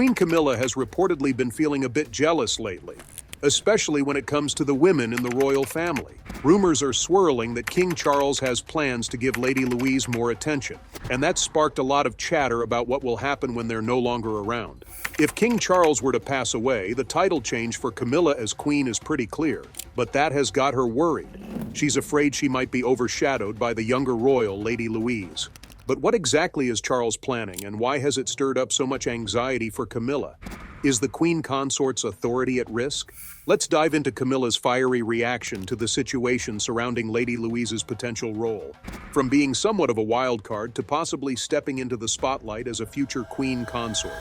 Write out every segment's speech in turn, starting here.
Queen Camilla has reportedly been feeling a bit jealous lately, especially when it comes to the women in the royal family. Rumors are swirling that King Charles has plans to give Lady Louise more attention, and that sparked a lot of chatter about what will happen when they're no longer around. If King Charles were to pass away, the title change for Camilla as queen is pretty clear, but that has got her worried. She's afraid she might be overshadowed by the younger royal, Lady Louise. But what exactly is Charles planning, and why has it stirred up so much anxiety for Camilla? Is the Queen Consort's authority at risk? Let's dive into Camilla's fiery reaction to the situation surrounding Lady Louise's potential role, from being somewhat of a wild card to possibly stepping into the spotlight as a future Queen Consort.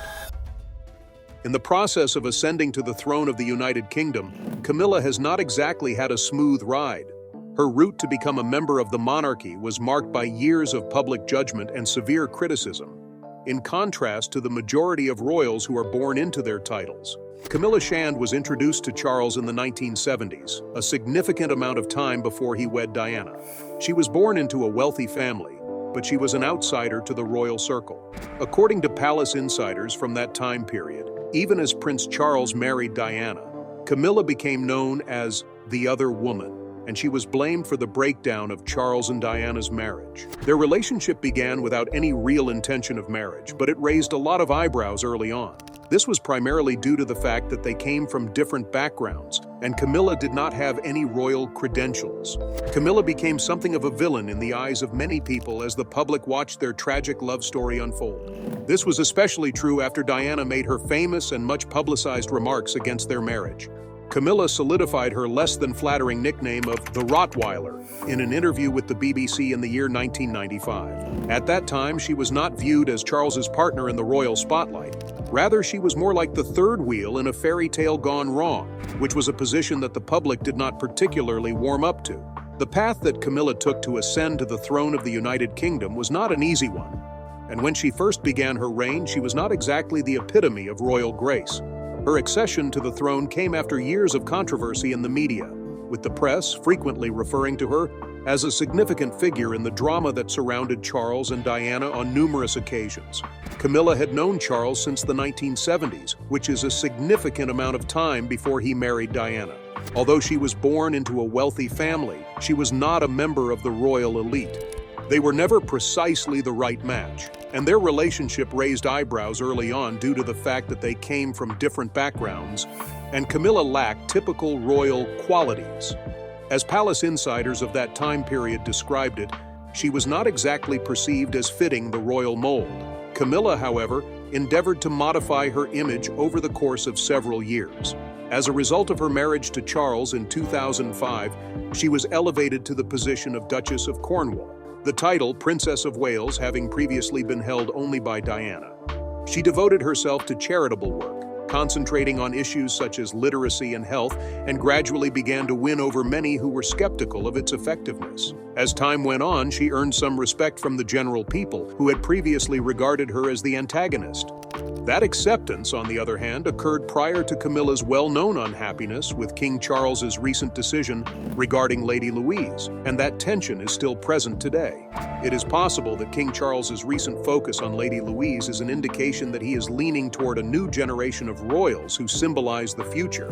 In the process of ascending to the throne of the United Kingdom, Camilla has not exactly had a smooth ride. Her route to become a member of the monarchy was marked by years of public judgment and severe criticism, in contrast to the majority of royals who are born into their titles. Camilla Shand was introduced to Charles in the 1970s, a significant amount of time before he wed Diana. She was born into a wealthy family, but she was an outsider to the royal circle. According to palace insiders from that time period, even as Prince Charles married Diana, Camilla became known as the other woman, and she was blamed for the breakdown of Charles and Diana's marriage. Their relationship began without any real intention of marriage, but it raised a lot of eyebrows early on. This was primarily due to the fact that they came from different backgrounds, and Camilla did not have any royal credentials. Camilla became something of a villain in the eyes of many people as the public watched their tragic love story unfold. This was especially true after Diana made her famous and much publicized remarks against their marriage. Camilla solidified her less than flattering nickname of the Rottweiler in an interview with the BBC in the year 1995. At that time, she was not viewed as Charles's partner in the royal spotlight. Rather, she was more like the third wheel in a fairy tale gone wrong, which was a position that the public did not particularly warm up to. The path that Camilla took to ascend to the throne of the United Kingdom was not an easy one, and when she first began her reign, she was not exactly the epitome of royal grace. Her accession to the throne came after years of controversy in the media, with the press frequently referring to her as a significant figure in the drama that surrounded Charles and Diana on numerous occasions. Camilla had known Charles since the 1970s, which is a significant amount of time before he married Diana. Although she was born into a wealthy family, she was not a member of the royal elite. They were never precisely the right match, and their relationship raised eyebrows early on due to the fact that they came from different backgrounds, and Camilla lacked typical royal qualities. As palace insiders of that time period described it, she was not exactly perceived as fitting the royal mold. Camilla, however, endeavored to modify her image over the course of several years. As a result of her marriage to Charles in 2005, she was elevated to the position of Duchess of Cornwall, the title Princess of Wales having previously been held only by Diana. She devoted herself to charitable work, concentrating on issues such as literacy and health, and gradually began to win over many who were skeptical of its effectiveness. As time went on, she earned some respect from the general people, who had previously regarded her as the antagonist. That acceptance, on the other hand, occurred prior to Camilla's well-known unhappiness with King Charles's recent decision regarding Lady Louise, and that tension is still present today. It is possible that King Charles's recent focus on Lady Louise is an indication that he is leaning toward a new generation of royals who symbolize the future,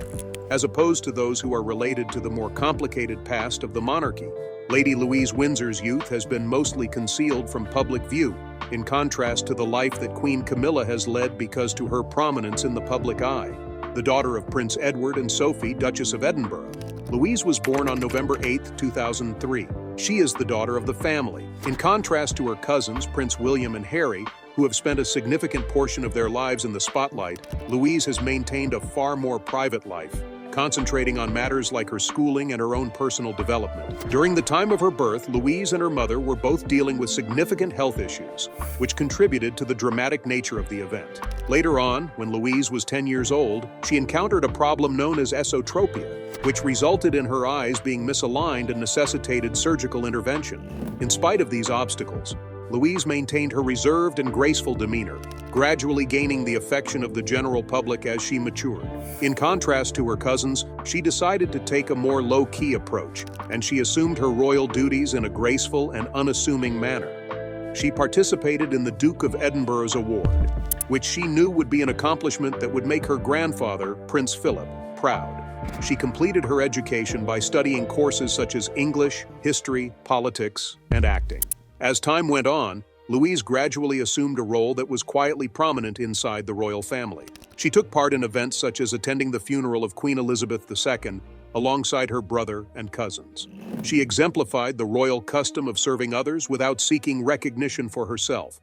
as opposed to those who are related to the more complicated past of the monarchy. Lady Louise Windsor's youth has been mostly concealed from public view, in contrast to the life that Queen Camilla has led because to her prominence in the public eye. The daughter of Prince Edward and Sophie, Duchess of Edinburgh, Louise was born on November 8, 2003. She is the daughter of the family. In contrast to her cousins, Prince William and Harry, who have spent a significant portion of their lives in the spotlight, Louise has maintained a far more private life, concentrating on matters like her schooling and her own personal development. During the time of her birth, Louise and her mother were both dealing with significant health issues, which contributed to the dramatic nature of the event. Later on, when Louise was 10 years old, she encountered a problem known as esotropia, which resulted in her eyes being misaligned and necessitated surgical intervention. In spite of these obstacles, Louise maintained her reserved and graceful demeanor, gradually gaining the affection of the general public as she matured. In contrast to her cousins, she decided to take a more low-key approach, and she assumed her royal duties in a graceful and unassuming manner. She participated in the Duke of Edinburgh's award, which she knew would be an accomplishment that would make her grandfather, Prince Philip, proud. She completed her education by studying courses such as English, history, politics, and acting. As time went on, Louise gradually assumed a role that was quietly prominent inside the royal family. She took part in events such as attending the funeral of Queen Elizabeth II alongside her brother and cousins. She exemplified the royal custom of serving others without seeking recognition for herself.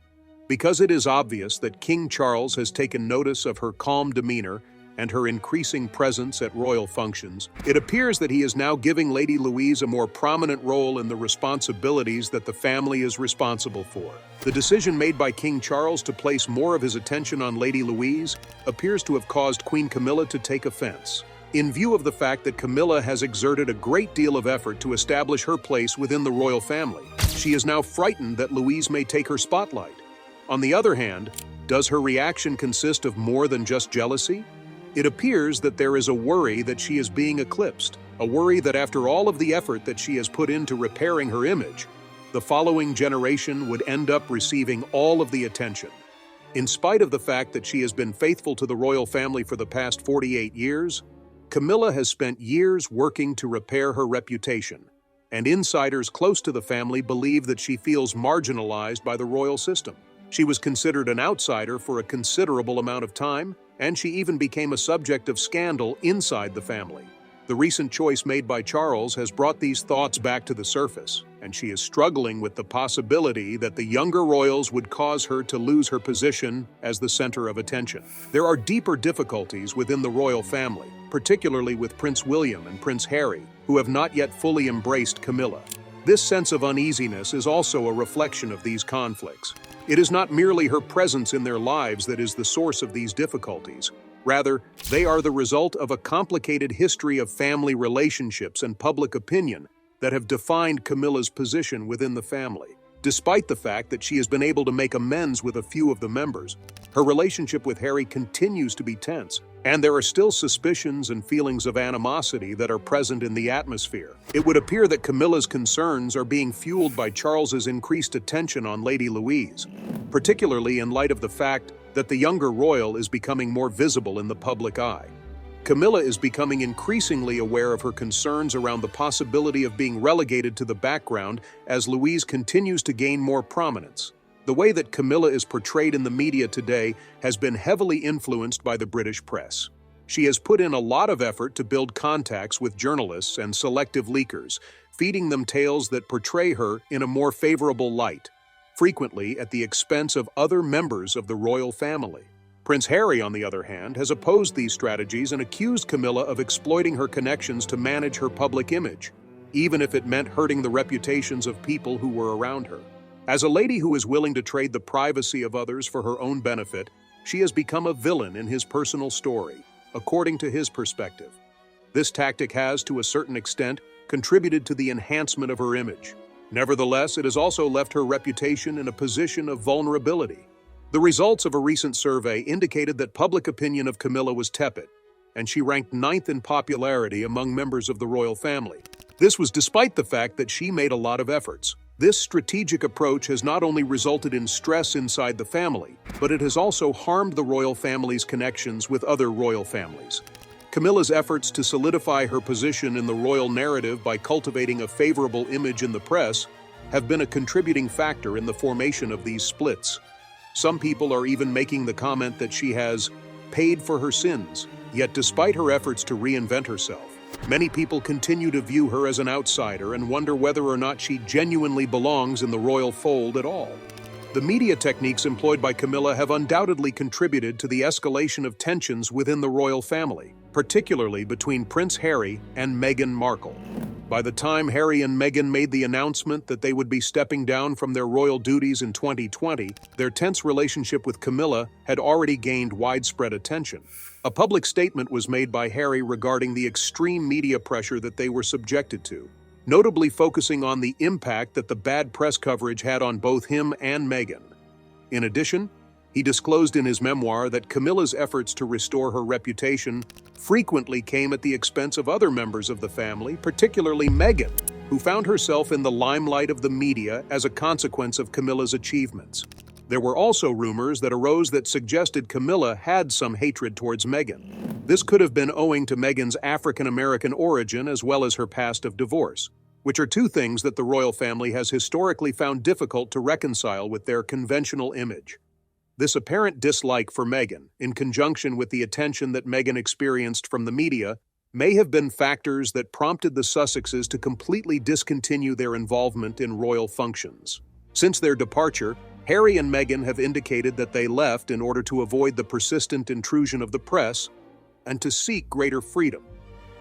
Because it is obvious that King Charles has taken notice of her calm demeanor and her increasing presence at royal functions, it appears that he is now giving Lady Louise a more prominent role in the responsibilities that the family is responsible for. The decision made by King Charles to place more of his attention on Lady Louise appears to have caused Queen Camilla to take offense. In view of the fact that Camilla has exerted a great deal of effort to establish her place within the royal family, she is now frightened that Louise may take her spotlight. On the other hand, does her reaction consist of more than just jealousy? It appears that there is a worry that she is being eclipsed, a worry that after all of the effort that she has put into repairing her image, the following generation would end up receiving all of the attention. In spite of the fact that she has been faithful to the royal family for the past 48 years, Camilla has spent years working to repair her reputation, and insiders close to the family believe that she feels marginalized by the royal system. She was considered an outsider for a considerable amount of time, and she even became a subject of scandal inside the family. The recent choice made by Charles has brought these thoughts back to the surface, and she is struggling with the possibility that the younger royals would cause her to lose her position as the center of attention. There are deeper difficulties within the royal family, particularly with Prince William and Prince Harry, who have not yet fully embraced Camilla. This sense of uneasiness is also a reflection of these conflicts. It is not merely her presence in their lives that is the source of these difficulties. Rather, they are the result of a complicated history of family relationships and public opinion that have defined Camilla's position within the family. Despite the fact that she has been able to make amends with a few of the members, her relationship with Harry continues to be tense, and there are still suspicions and feelings of animosity that are present in the atmosphere. It would appear that Camilla's concerns are being fueled by Charles's increased attention on Lady Louise, particularly in light of the fact that the younger royal is becoming more visible in the public eye. Camilla is becoming increasingly aware of her concerns around the possibility of being relegated to the background as Louise continues to gain more prominence. The way that Camilla is portrayed in the media today has been heavily influenced by the British press. She has put in a lot of effort to build contacts with journalists and selective leakers, feeding them tales that portray her in a more favorable light, frequently at the expense of other members of the royal family. Prince Harry, on the other hand, has opposed these strategies and accused Camilla of exploiting her connections to manage her public image, even if it meant hurting the reputations of people who were around her. As a lady who is willing to trade the privacy of others for her own benefit, she has become a villain in his personal story, according to his perspective. This tactic has, to a certain extent, contributed to the enhancement of her image. Nevertheless, it has also left her reputation in a position of vulnerability. The results of a recent survey indicated that public opinion of Camilla was tepid, and she ranked 9th in popularity among members of the royal family. This was despite the fact that she made a lot of efforts. This strategic approach has not only resulted in stress inside the family, but it has also harmed the royal family's connections with other royal families. Camilla's efforts to solidify her position in the royal narrative by cultivating a favorable image in the press have been a contributing factor in the formation of these splits. Some people are even making the comment that she has paid for her sins, yet despite her efforts to reinvent herself, many people continue to view her as an outsider and wonder whether or not she genuinely belongs in the royal fold at all. The media techniques employed by Camilla have undoubtedly contributed to the escalation of tensions within the royal family, particularly between Prince Harry and Meghan Markle. By the time Harry and Meghan made the announcement that they would be stepping down from their royal duties in 2020, their tense relationship with Camilla had already gained widespread attention. A public statement was made by Harry regarding the extreme media pressure that they were subjected to, notably focusing on the impact that the bad press coverage had on both him and Meghan. In addition, he disclosed in his memoir that Camilla's efforts to restore her reputation frequently came at the expense of other members of the family, particularly Meghan. who found herself in the limelight of the media as a consequence of Camilla's achievements. There were also rumors that arose that suggested Camilla had some hatred towards Meghan. This could have been owing to Meghan's African-American origin as well as her past of divorce, which are two things that the royal family has historically found difficult to reconcile with their conventional image. This apparent dislike for Meghan, in conjunction with the attention that Meghan experienced from the media, may have been factors that prompted the Sussexes to completely discontinue their involvement in royal functions. Since their departure, Harry and Meghan have indicated that they left in order to avoid the persistent intrusion of the press and to seek greater freedom.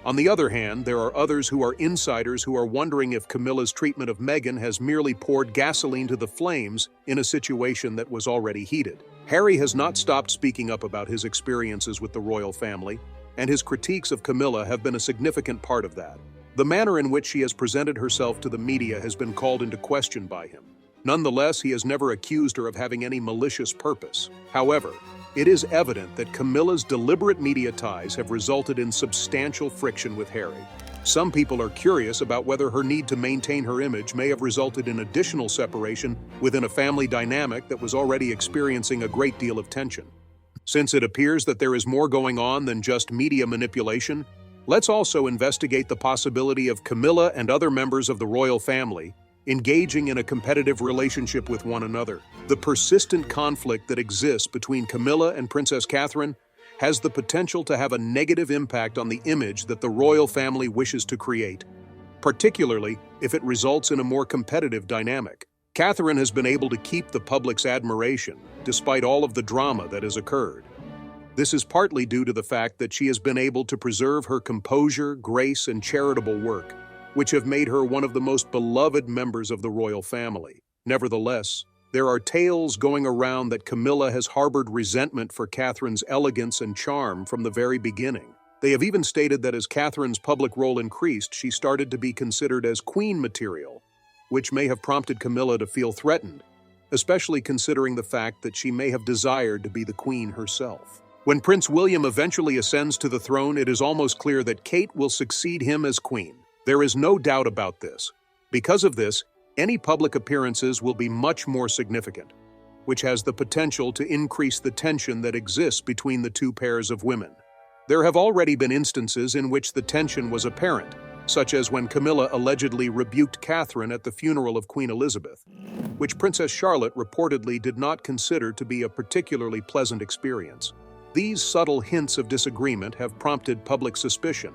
On the other hand, there are others who are insiders who are wondering if Camilla's treatment of Meghan has merely poured gasoline to the flames in a situation that was already heated. Harry has not stopped speaking up about his experiences with the royal family, and his critiques of Camilla have been a significant part of that. The manner in which she has presented herself to the media has been called into question by him. Nonetheless, he has never accused her of having any malicious purpose. However, it is evident that Camilla's deliberate media ties have resulted in substantial friction with Harry. Some people are curious about whether her need to maintain her image may have resulted in additional separation within a family dynamic that was already experiencing a great deal of tension. Since it appears that there is more going on than just media manipulation, let's also investigate the possibility of Camilla and other members of the royal family engaging in a competitive relationship with one another. The persistent conflict that exists between Camilla and Princess Catherine has the potential to have a negative impact on the image that the royal family wishes to create, particularly if it results in a more competitive dynamic. Catherine has been able to keep the public's admiration despite all of the drama that has occurred. This is partly due to the fact that she has been able to preserve her composure, grace, and charitable work, which have made her one of the most beloved members of the royal family. Nevertheless, there are tales going around that Camilla has harbored resentment for Catherine's elegance and charm from the very beginning. They have even stated that as Catherine's public role increased, she started to be considered as queen material, which may have prompted Camilla to feel threatened, especially considering the fact that she may have desired to be the queen herself. When Prince William eventually ascends to the throne, it is almost clear that Kate will succeed him as queen. There is no doubt about this. Because of this, any public appearances will be much more significant, which has the potential to increase the tension that exists between the two pairs of women. There have already been instances in which the tension was apparent, such as when Camilla allegedly rebuked Catherine at the funeral of Queen Elizabeth, which Princess Charlotte reportedly did not consider to be a particularly pleasant experience. These subtle hints of disagreement have prompted public suspicion,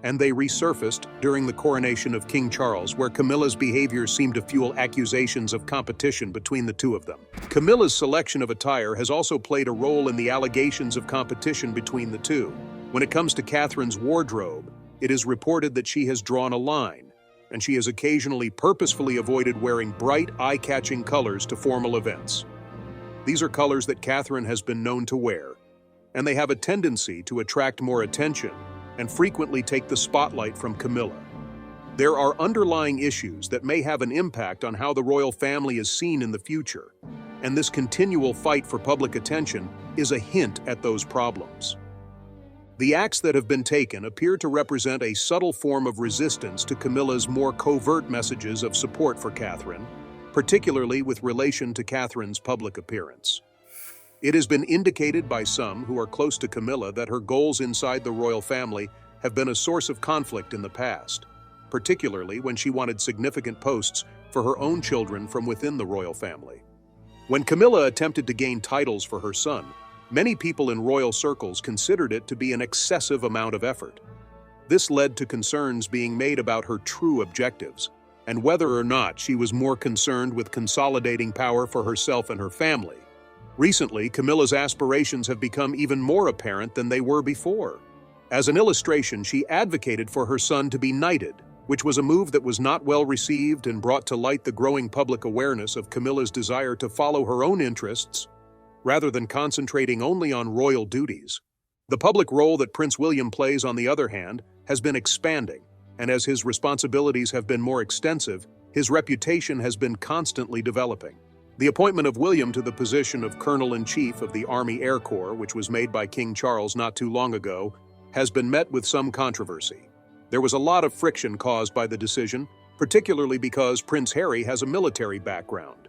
and they resurfaced during the coronation of King Charles, where Camilla's behavior seemed to fuel accusations of competition between the two of them. Camilla's selection of attire has also played a role in the allegations of competition between the two. When it comes to Catherine's wardrobe, it is reported that she has drawn a line, and she has occasionally purposefully avoided wearing bright, eye-catching colors to formal events. These are colors that Catherine has been known to wear, and they have a tendency to attract more attention and frequently take the spotlight from Camilla. There are underlying issues that may have an impact on how the royal family is seen in the future, and this continual fight for public attention is a hint at those problems. The acts that have been taken appear to represent a subtle form of resistance to Camilla's more covert messages of support for Catherine, particularly with relation to Catherine's public appearance. It has been indicated by some who are close to Camilla that her goals inside the royal family have been a source of conflict in the past, particularly when she wanted significant posts for her own children from within the royal family. When Camilla attempted to gain titles for her son, many people in royal circles considered it to be an excessive amount of effort. This led to concerns being made about her true objectives, and whether or not she was more concerned with consolidating power for herself and her family. Recently, Camilla's aspirations have become even more apparent than they were before. As an illustration, she advocated for her son to be knighted, which was a move that was not well received and brought to light the growing public awareness of Camilla's desire to follow her own interests, rather than concentrating only on royal duties. The public role that Prince William plays, on the other hand, has been expanding, and as his responsibilities have been more extensive, his reputation has been constantly developing. The appointment of William to the position of Colonel-in-Chief of the Army Air Corps, which was made by King Charles not too long ago, has been met with some controversy. There was a lot of friction caused by the decision, particularly because Prince Harry has a military background.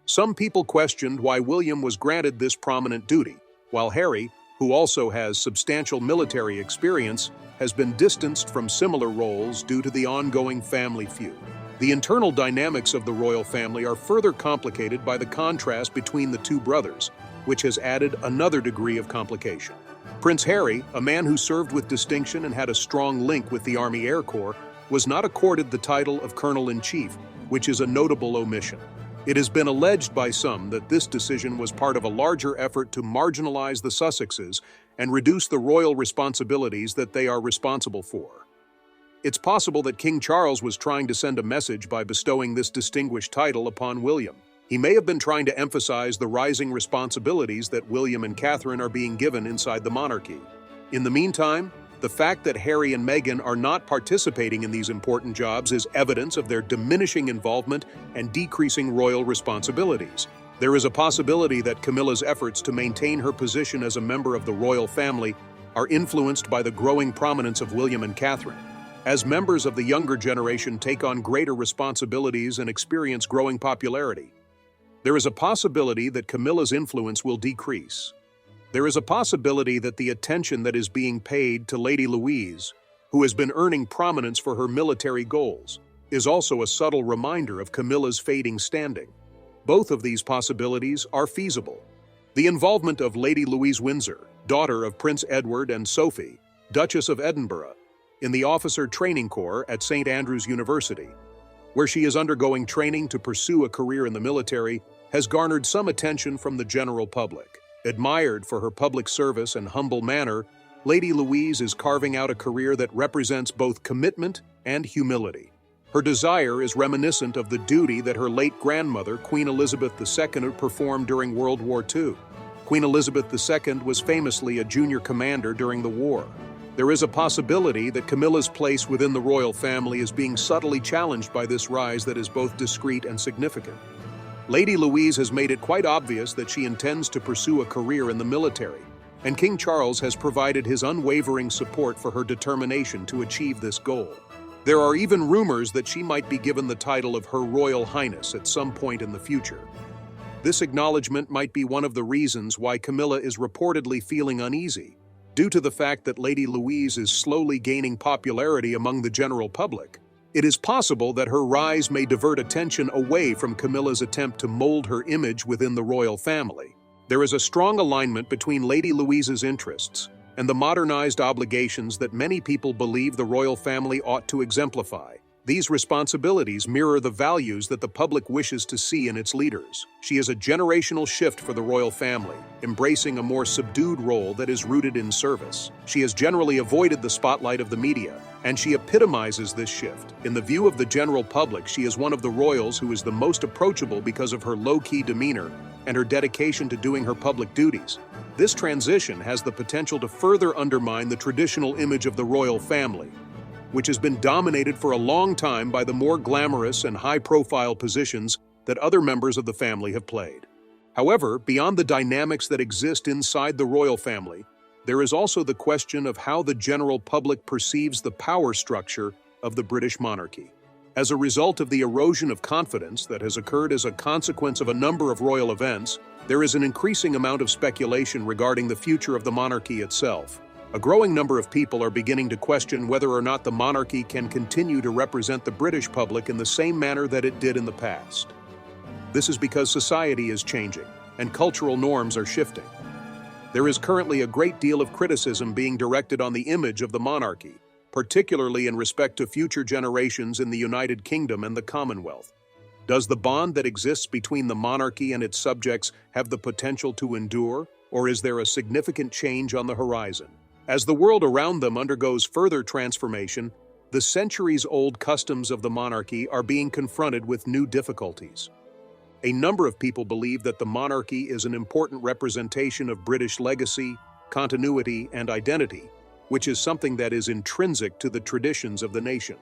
Some people questioned why William was granted this prominent duty, while Harry, who also has substantial military experience, has been distanced from similar roles due to the ongoing family feud. The internal dynamics of the royal family are further complicated by the contrast between the two brothers, which has added another degree of complication. Prince Harry, a man who served with distinction and had a strong link with the Army Air Corps, was not accorded the title of Colonel-in-Chief, which is a notable omission. It has been alleged by some that this decision was part of a larger effort to marginalize the Sussexes and reduce the royal responsibilities that they are responsible for. It's possible that King Charles was trying to send a message by bestowing this distinguished title upon William. He may have been trying to emphasize the rising responsibilities that William and Catherine are being given inside the monarchy. In the meantime, the fact that Harry and Meghan are not participating in these important jobs is evidence of their diminishing involvement and decreasing royal responsibilities. There is a possibility that Camilla's efforts to maintain her position as a member of the royal family are influenced by the growing prominence of William and Catherine. As members of the younger generation take on greater responsibilities and experience growing popularity, there is a possibility that Camilla's influence will decrease. There is a possibility that the attention that is being paid to Lady Louise, who has been earning prominence for her military goals, is also a subtle reminder of Camilla's fading standing. Both of these possibilities are feasible. The involvement of Lady Louise Windsor, daughter of Prince Edward and Sophie, Duchess of Edinburgh, in the Officer Training Corps at St. Andrews University, where she is undergoing training to pursue a career in the military, has garnered some attention from the general public. Admired for her public service and humble manner, Lady Louise is carving out a career that represents both commitment and humility. Her desire is reminiscent of the duty that her late grandmother, Queen Elizabeth II, performed during World War II. Queen Elizabeth II was famously a junior commander during the war. There is a possibility that Camilla's place within the royal family is being subtly challenged by this rise that is both discreet and significant. Lady Louise has made it quite obvious that she intends to pursue a career in the military, and King Charles has provided his unwavering support for her determination to achieve this goal. There are even rumors that she might be given the title of Her Royal Highness at some point in the future. This acknowledgement might be one of the reasons why Camilla is reportedly feeling uneasy, due to the fact that Lady Louise is slowly gaining popularity among the general public. It is possible that her rise may divert attention away from Camilla's attempt to mold her image within the royal family. There is a strong alignment between Lady Louise's interests and the modernized obligations that many people believe the royal family ought to exemplify. These responsibilities mirror the values that the public wishes to see in its leaders. She is a generational shift for the royal family, embracing a more subdued role that is rooted in service. She has generally avoided the spotlight of the media, and she epitomizes this shift. In the view of the general public, she is one of the royals who is the most approachable because of her low-key demeanor and her dedication to doing her public duties. This transition has the potential to further undermine the traditional image of the royal family, which has been dominated for a long time by the more glamorous and high-profile positions that other members of the family have played. However, beyond the dynamics that exist inside the royal family, there is also the question of how the general public perceives the power structure of the British monarchy. As a result of the erosion of confidence that has occurred as a consequence of a number of royal events, there is an increasing amount of speculation regarding the future of the monarchy itself. A growing number of people are beginning to question whether or not the monarchy can continue to represent the British public in the same manner that it did in the past. This is because society is changing, and cultural norms are shifting. There is currently a great deal of criticism being directed on the image of the monarchy, particularly in respect to future generations in the United Kingdom and the Commonwealth. Does the bond that exists between the monarchy and its subjects have the potential to endure, or is there a significant change on the horizon? As the world around them undergoes further transformation, the centuries-old customs of the monarchy are being confronted with new difficulties. A number of people believe that the monarchy is an important representation of British legacy, continuity, and identity, which is something that is intrinsic to the traditions of the nation.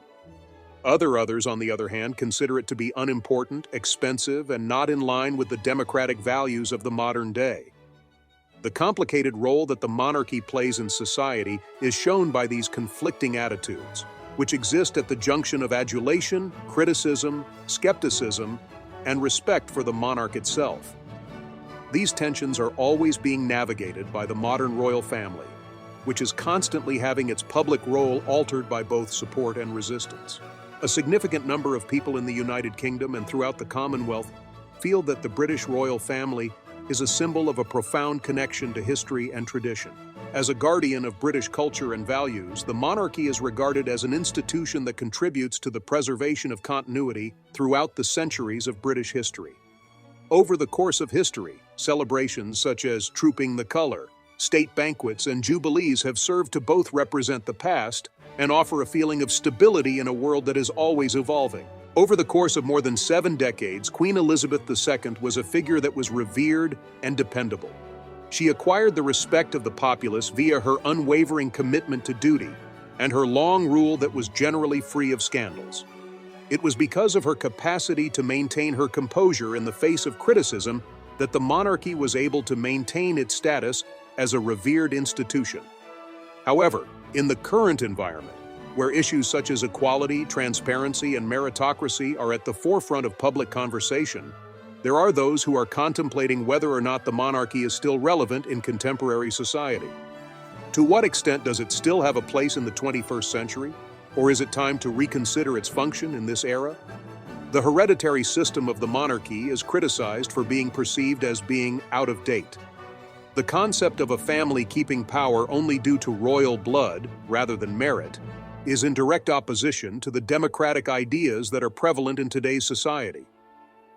Others, on the other hand, consider it to be unimportant, expensive, and not in line with the democratic values of the modern day. The complicated role that the monarchy plays in society is shown by these conflicting attitudes. which exist at the junction of adulation, criticism, skepticism, and respect for the monarch itself. These tensions are always being navigated by the modern royal family, which is constantly having its public role altered by both support and resistance. A significant number of people in the United Kingdom and throughout the Commonwealth feel that the British royal family is a symbol of a profound connection to history and tradition. As a guardian of British culture and values, the monarchy is regarded as an institution that contributes to the preservation of continuity throughout the centuries of British history. Over the course of history, celebrations such as Trooping the Colour, state banquets, and jubilees have served to both represent the past and offer a feeling of stability in a world that is always evolving. Over the course of more than 7 decades, Queen Elizabeth II was a figure that was revered and dependable. She acquired the respect of the populace via her unwavering commitment to duty and her long rule that was generally free of scandals. It was because of her capacity to maintain her composure in the face of criticism that the monarchy was able to maintain its status as a revered institution. However, in the current environment, where issues such as equality, transparency, and meritocracy are at the forefront of public conversation, there are those who are contemplating whether or not the monarchy is still relevant in contemporary society. To what extent does it still have a place in the 21st century, or is it time to reconsider its function in this era? The hereditary system of the monarchy is criticized for being perceived as being out of date. The concept of a family keeping power only due to royal blood, rather than merit, is in direct opposition to the democratic ideas that are prevalent in today's society.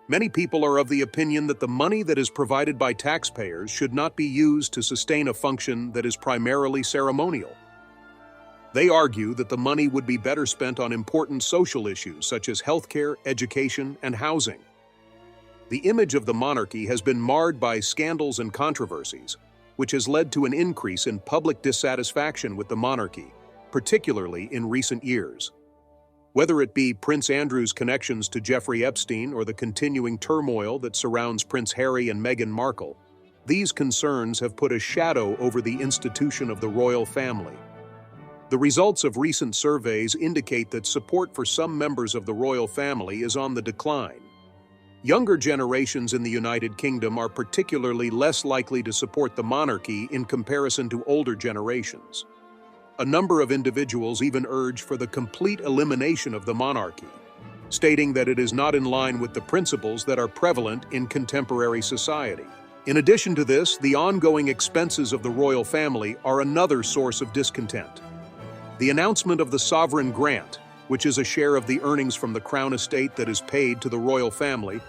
Many people are of the opinion that the money that is provided by taxpayers should not be used to sustain a function that is primarily ceremonial. They argue that the money would be better spent on important social issues such as healthcare, education, and housing. The image of the monarchy has been marred by scandals and controversies, which has led to an increase in public dissatisfaction with the monarchy, particularly in recent years. Whether it be Prince Andrew's connections to Jeffrey Epstein or the continuing turmoil that surrounds Prince Harry and Meghan Markle, these concerns have put a shadow over the institution of the royal family. The results of recent surveys indicate that support for some members of the royal family is on the decline. Younger generations in the United Kingdom are particularly less likely to support the monarchy in comparison to older generations. A number of individuals even urge for the complete elimination of the monarchy, stating that it is not in line with the principles that are prevalent in contemporary society. In addition to this, the ongoing expenses of the royal family are another source of discontent. The announcement of the sovereign grant, which is a share of the earnings from the Crown estate that is paid to the royal family,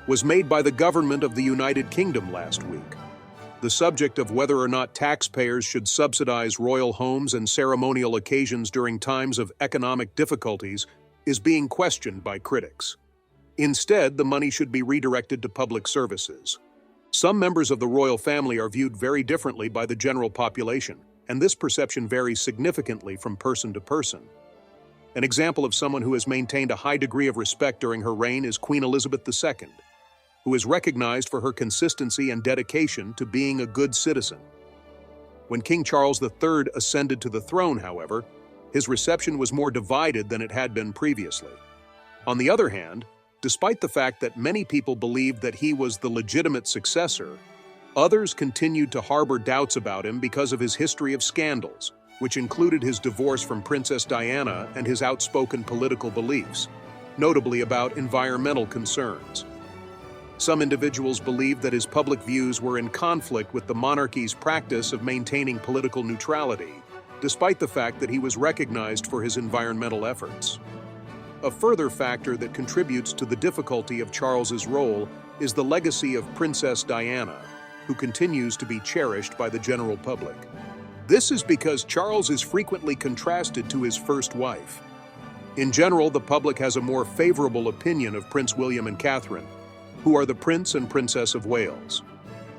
was made by the government of the United Kingdom last week. The subject of whether or not taxpayers should subsidize royal homes and ceremonial occasions during times of economic difficulties is being questioned by critics. Instead, the money should be redirected to public services. Some members of the royal family are viewed very differently by the general population, and this perception varies significantly from person to person. An example of someone who has maintained a high degree of respect during her reign is Queen Elizabeth II, who is recognized for her consistency and dedication to being a good citizen. When King Charles III ascended to the throne, however, his reception was more divided than it had been previously. On the other hand, despite the fact that many people believed that he was the legitimate successor, others continued to harbor doubts about him because of his history of scandals, which included his divorce from Princess Diana and his outspoken political beliefs, notably about environmental concerns. Some individuals believed that his public views were in conflict with the monarchy's practice of maintaining political neutrality, despite the fact that he was recognized for his environmental efforts. A further factor that contributes to the difficulty of Charles's role is the legacy of Princess Diana, who continues to be cherished by the general public. This is because Charles is frequently contrasted to his first wife. In general, the public has a more favorable opinion of Prince William and Catherine, who are the Prince and Princess of Wales.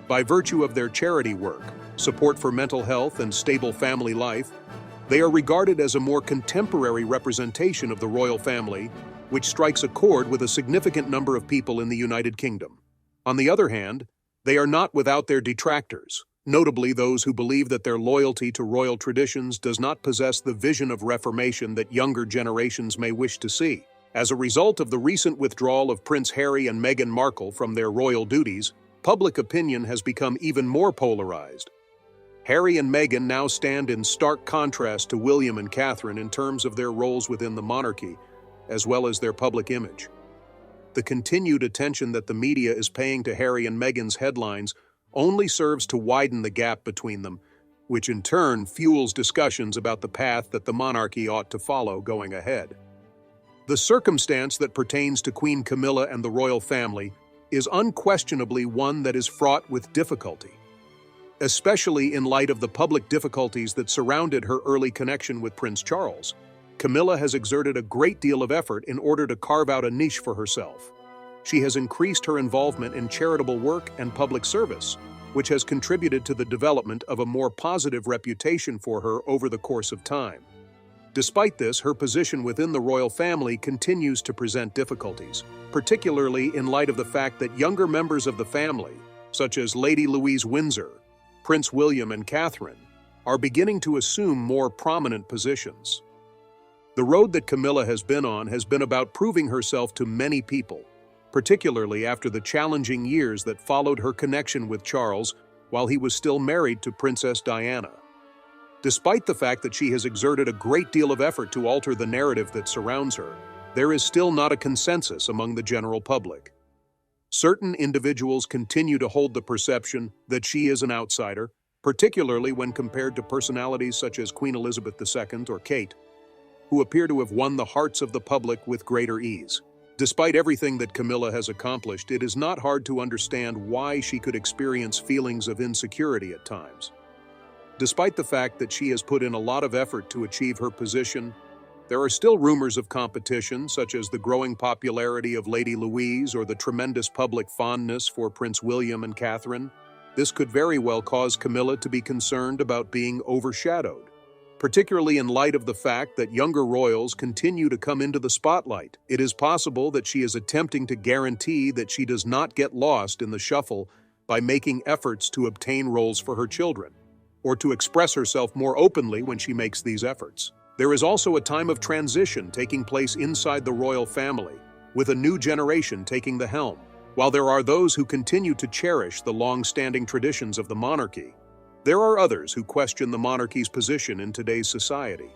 By virtue of their charity work, support for mental health, and stable family life, they are regarded as a more contemporary representation of the royal family, which strikes a chord with a significant number of people in the United Kingdom. On the other hand, they are not without their detractors, notably those who believe that their loyalty to royal traditions does not possess the vision of reformation that younger generations may wish to see. As a result of the recent withdrawal of Prince Harry and Meghan Markle from their royal duties, public opinion has become even more polarized. Harry and Meghan now stand in stark contrast to William and Catherine in terms of their roles within the monarchy, as well as their public image. The continued attention that the media is paying to Harry and Meghan's headlines only serves to widen the gap between them, which in turn fuels discussions about the path that the monarchy ought to follow going ahead. The circumstance that pertains to Queen Camilla and the royal family is unquestionably one that is fraught with difficulty, especially in light of the public difficulties that surrounded her early connection with Prince Charles. Camilla has exerted a great deal of effort in order to carve out a niche for herself. She has increased her involvement in charitable work and public service, which has contributed to the development of a more positive reputation for her over the course of time. Despite this, her position within the royal family continues to present difficulties, particularly in light of the fact that younger members of the family, such as Lady Louise Windsor, Prince William and Catherine, are beginning to assume more prominent positions. The road that Camilla has been on has been about proving herself to many people, particularly after the challenging years that followed her connection with Charles while he was still married to Princess Diana. Despite the fact that she has exerted a great deal of effort to alter the narrative that surrounds her, there is still not a consensus among the general public. Certain individuals continue to hold the perception that she is an outsider, particularly when compared to personalities such as Queen Elizabeth II or Kate, who appear to have won the hearts of the public with greater ease. Despite everything that Camilla has accomplished, it is not hard to understand why she could experience feelings of insecurity at times. Despite the fact that she has put in a lot of effort to achieve her position, there are still rumors of competition, such as the growing popularity of Lady Louise or the tremendous public fondness for Prince William and Catherine. This could very well cause Camilla to be concerned about being overshadowed, particularly in light of the fact that younger royals continue to come into the spotlight. It is possible that she is attempting to guarantee that she does not get lost in the shuffle by making efforts to obtain roles for her children, or to express herself more openly when she makes these efforts. There is also a time of transition taking place inside the royal family, with a new generation taking the helm. While there are those who continue to cherish the long-standing traditions of the monarchy, there are others who question the monarchy's position in today's society.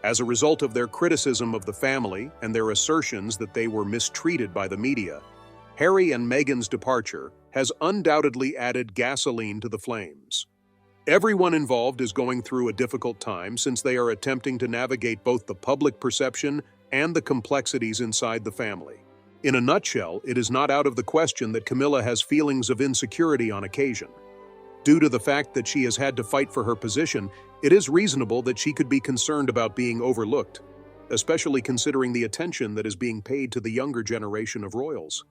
As a result of their criticism of the family and their assertions that they were mistreated by the media, Harry and Meghan's departure has undoubtedly added gasoline to the flames. Everyone involved is going through a difficult time since they are attempting to navigate both the public perception and the complexities inside the family. In a nutshell, it is not out of the question that Camilla has feelings of insecurity on occasion. Due to the fact that she has had to fight for her position, it is reasonable that she could be concerned about being overlooked, especially considering the attention that is being paid to the younger generation of royals.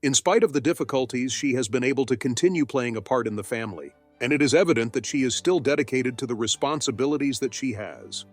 In spite of the difficulties, she has been able to continue playing a part in the family, and it is evident that she is still dedicated to the responsibilities that she has.